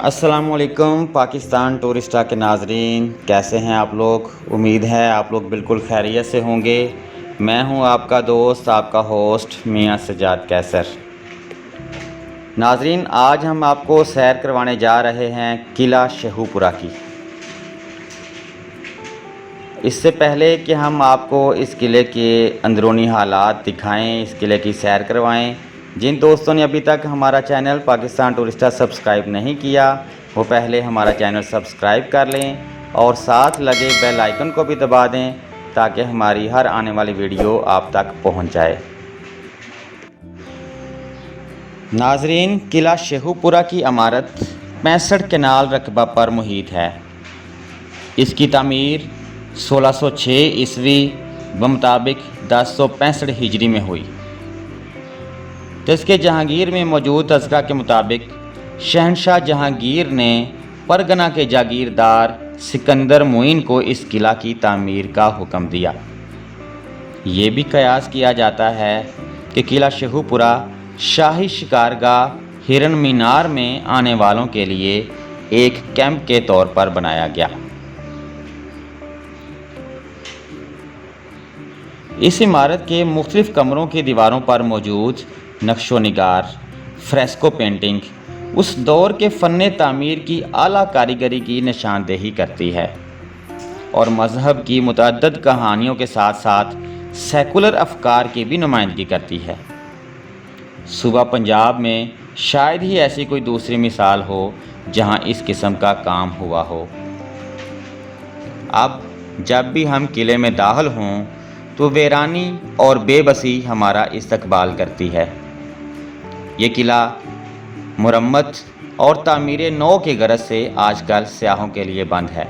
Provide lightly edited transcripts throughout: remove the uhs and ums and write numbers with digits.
अस्सलामुअलैकुम पाकिस्तान टूरिस्टा के नाज़रीन, कैसे हैं आप लोग। उम्मीद है आप लोग बिल्कुल खैरियत से होंगे। मैं हूं आपका दोस्त, आपका होस्ट मियां सज्जाद कैसर। नाज़रीन, आज हम आपको सैर करवाने जा रहे हैं किला शेहूपुरा की। इससे पहले कि हम आपको इस किले के अंदरूनी हालात दिखाएं, इस किले की सैर करवाएं, जिन दोस्तों ने अभी तक हमारा चैनल पाकिस्तान टूरिस्टा सब्सक्राइब नहीं किया वो पहले हमारा चैनल सब्सक्राइब कर लें और साथ लगे बेल आइकन को भी दबा दें ताकि हमारी हर आने वाली वीडियो आप तक पहुंच जाए। नाजरीन, किला शेहूपुरा की इमारत 65 कनाल रकबा पर मुहित है। इसकी तामीर 1606 ईस्वी बमुताबिक 1065 हिजरी में हुई। तज़किए जहांगीर में मौजूद तज़किरा के मुताबिक शहनशाह जहांगीर ने परगना के जागीरदार सिकंदर मुइन को इस किला की तामीर का हुक्म दिया। ये भी कयास किया जाता है कि किला शेहूपुरा शाही शिकारगाह हिरन मीनार में आने वालों के लिए एक कैंप के तौर पर बनाया गया। इस इमारत के मुख्तलिफ कमरों की दीवारों पर मौजूद नक्शो निगार फ्रेस्को पेंटिंग उस दौर के फ़न तामीर की आला कारीगरी की निशानदेही करती है और मज़हब की मुतअद्दिद कहानियों के साथ साथ सेकुलर अफकार की भी नुमाइंदगी करती है। सूबा पंजाब में शायद ही ऐसी कोई दूसरी मिसाल हो जहां इस किस्म का काम हुआ हो। अब जब भी हम किले में दाखिल हों तो वीरानी और बेबसी हमारा इस्तकबाल करती है। ये किला मुरम्मत और तामीर नौ की गरज से आजकल सयाहों के लिए बंद है।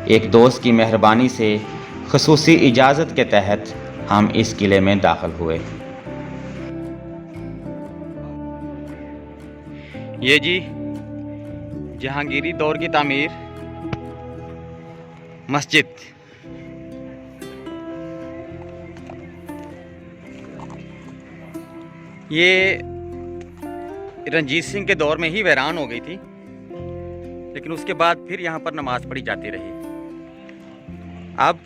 एक दोस्त की मेहरबानी से खुसूसी इजाज़त के तहत हम इस किले में दाखिल हुए। ये जी जहांगीरी दौर की तामीर मस्जिद। ये रंजीत सिंह के दौर में ही वीरान हो गई थी, लेकिन उसके बाद फिर यहाँ पर नमाज पढ़ी जाती रही। अब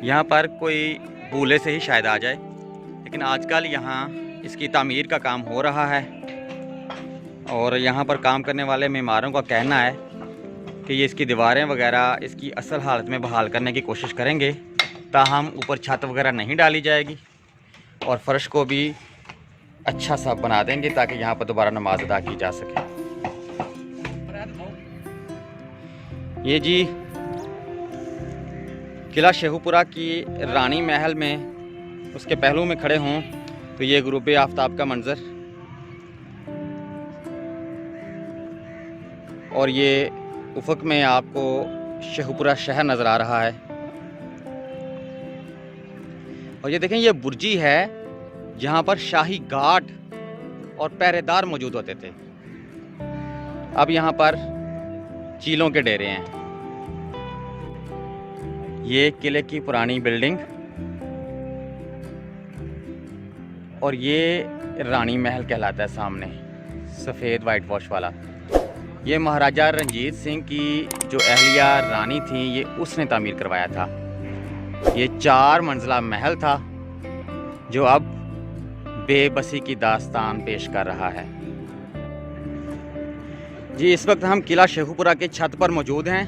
यहाँ पर कोई भूले से ही शायद आ जाए, लेकिन आजकल यहाँ इसकी तामीर का काम हो रहा है और यहाँ पर काम करने वाले मेमारों का कहना है कि ये इसकी दीवारें वगैरह इसकी असल हालत में बहाल करने की कोशिश करेंगे, ताहम ऊपर छत वगैरह नहीं डाली जाएगी और फ़र्श को भी अच्छा सा बना देंगे ताकि यहाँ पर दोबारा नमाज अदा की जा सके। ये जी किला शेहूपुरा की रानी महल में उसके पहलू में खड़े हों तो ये गुरूब आफ्ताब का मंज़र और ये उफ़क़ में आपको शेहूपुरा शहर नज़र आ रहा है। और ये देखें, ये बुर्जी है जहाँ पर शाही गार्ड और पहरेदार मौजूद होते थे। अब यहाँ पर चीलों के डेरे हैं। ये किले की पुरानी बिल्डिंग और ये रानी महल कहलाता है सामने, सफ़ेद वाइट वॉश वाला। ये महाराजा रंजीत सिंह की जो अहलिया रानी थी, ये उसने तामीर करवाया था। ये 4 मंजिला महल था जो अब बेबसी की दास्तान पेश कर रहा है। जी इस वक्त हम किला शेहूपुरा के छत पर मौजूद हैं।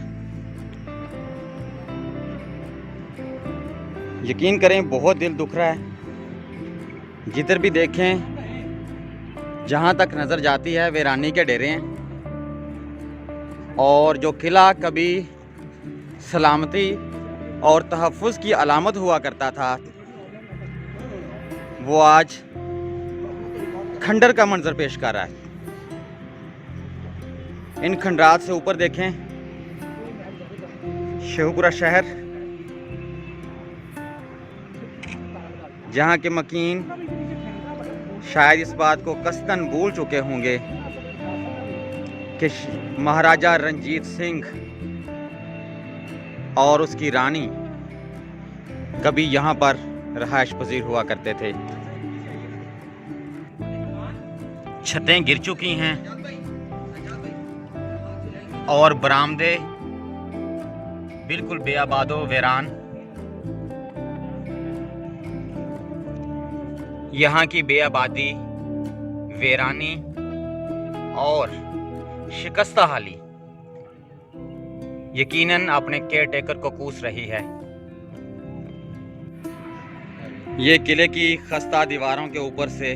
यकीन करें बहुत दिल दुख रहा है। जिधर भी देखें, जहां तक नज़र जाती है वीरानी के डेरे हैं और जो किला कभी सलामती और तहफ़्फ़ुज़ की अलामत हुआ करता था वो आज खंडर का मंजर पेश कर रहा है। इन खंडरात से ऊपर देखें शेहूपुरा शहर, जहां के मकीन शायद इस बात को कस्तन भूल चुके होंगे कि महाराजा रंजीत सिंह और उसकी रानी कभी यहाँ पर रहायश पजीर हुआ करते थे। छतें गिर चुकी हैं और बरामदे बिल्कुल बेआबादो वीरान। यहाँ की बेआबादी, वीरानी और शिकस्ता हाली यकीनन अपने केयर टेकर को कूस रही है। ये किले की खस्ता दीवारों के ऊपर से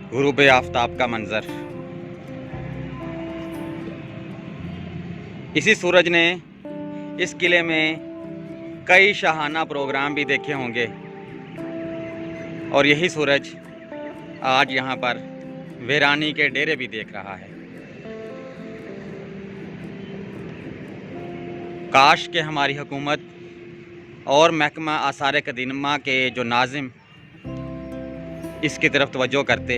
गुरूब आफताब का मंजर। इसी सूरज ने इस किले में कई शाहाना प्रोग्राम भी देखे होंगे और यही सूरज आज यहाँ पर वीरानी के डेरे भी देख रहा है। काश के हमारी हुकूमत और महकमा आसार कदीमा के जो नाजिम इसकी तरफ तवज्जो करते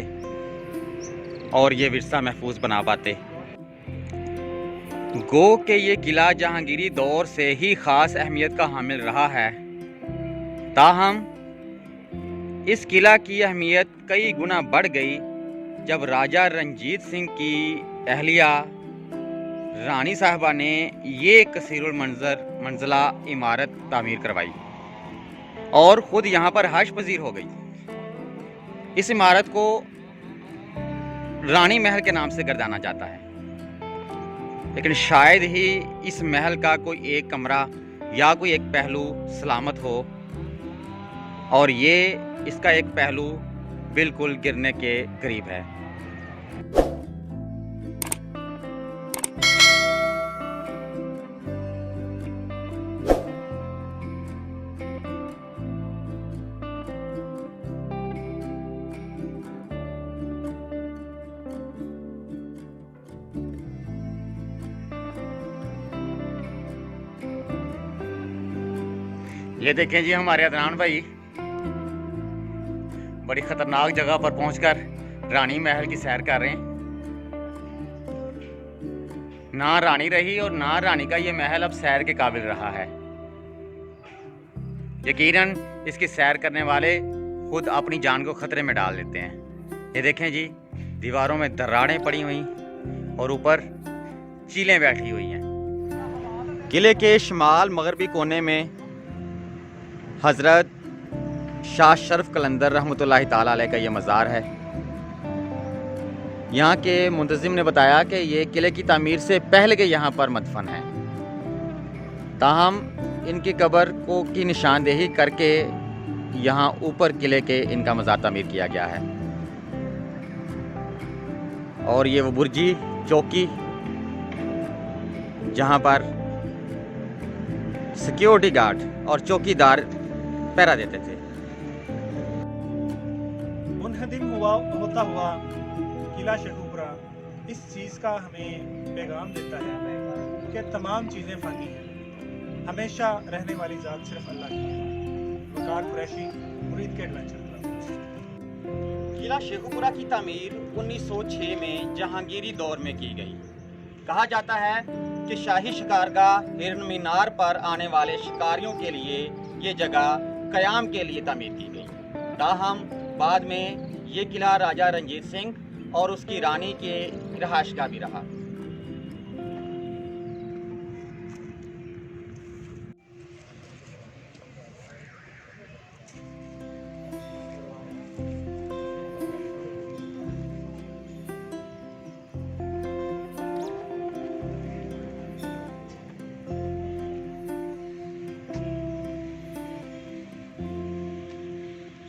और ये विरसा महफूज बना पाते। गो के ये किला जहांगीरी दौर से ही ख़ास अहमियत का हामिल रहा है, ताहम इस किला की अहमियत कई गुना बढ़ गई जब राजा रंजीत सिंह की अहलिया रानी साहबा ने ये कसीरुल मंजिला इमारत तामीर करवाई और ख़ुद यहाँ पर हज पजीर हो गई। इस इमारत को रानी महल के नाम से गर्दाना जाता है, लेकिन शायद ही इस महल का कोई एक कमरा या कोई एक पहलू सलामत हो और ये इसका एक पहलू बिल्कुल गिरने के करीब है। ये देखें जी, हमारे अदनान भाई बड़ी खतरनाक जगह पर पहुंचकर रानी महल की सैर कर रहे हैं। ना रानी रही और ना रानी का ये महल अब सैर के काबिल रहा है। यकीनन इसकी सैर करने वाले खुद अपनी जान को खतरे में डाल देते हैं। ये देखें जी, दीवारों में दरारें पड़ी हुई और ऊपर चीलें बैठी हुई हैं। किले के शुमाल मगरबी कोने में हज़रत शाह शरफ कलंदर रहमतुल्लाहि ताला अलैह का ये मज़ार है। यहाँ के मुंतज़िम ने बताया कि ये किले की तामीर से पहले के यहाँ पर मदफन है, ताहम इनकी कब्र को की निशानदेही करके यहाँ ऊपर किले के इनका मज़ार तामीर किया गया है। और ये वो बुर्जी चौकी जहाँ पर सिक्योरिटी गार्ड और चौकीदार पहरा देते थे। मुनहदिम होता हुआ किला शेखुपुरा इस चीज़ का हमें पैगाम देता है कि तमाम चीज़ें फ़ानी हैं, हमेशा रहने वाली ज़ात सिर्फ अल्लाह की है। वकार कुरैशी, मुरीद के एडवेंचर क्लब। किला शेखुपुरा की तामीर 1906 में जहांगीरी दौर में की गई। कहा जाता है कि शाही शिकारगाह हिरन मीनार पर आने वाले शिकारियों के लिए ये जगह क़याम के लिए तामीर की गई। ताहम बाद में ये किला राजा रंजीत सिंह और उसकी रानी के रहायशगाह भी रहा।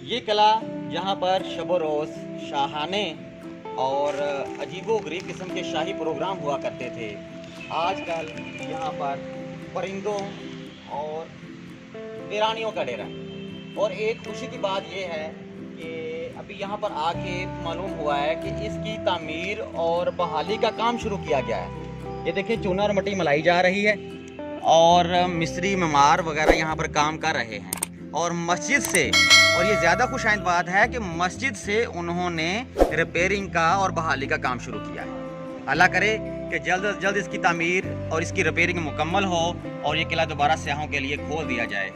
ये किला जहाँ पर शब रोज़ शाहाने और अजीबो-गरीब किस्म के शाही प्रोग्राम हुआ करते थे, आजकल यहाँ पर परिंदों और वीरानियों का डेरा है। और एक खुशी की बात यह है कि अभी यहाँ पर आके मालूम हुआ है कि इसकी तामीर और बहाली का काम शुरू किया गया है। ये देखिए, चूना और मिट्टी मलाई जा रही है और मिस्त्री मेमार वगैरह यहाँ पर काम कर रहे हैं। और मस्जिद से, और ये ज़्यादा खुशाइंद बात है कि मस्जिद से उन्होंने रिपेयरिंग का और बहाली का काम शुरू किया है। अल्लाह करे कि जल्द अज जल्द इसकी तामीर और इसकी रिपेयरिंग मुकम्मल हो और ये किला दोबारा सयाहों के लिए खोल दिया जाए।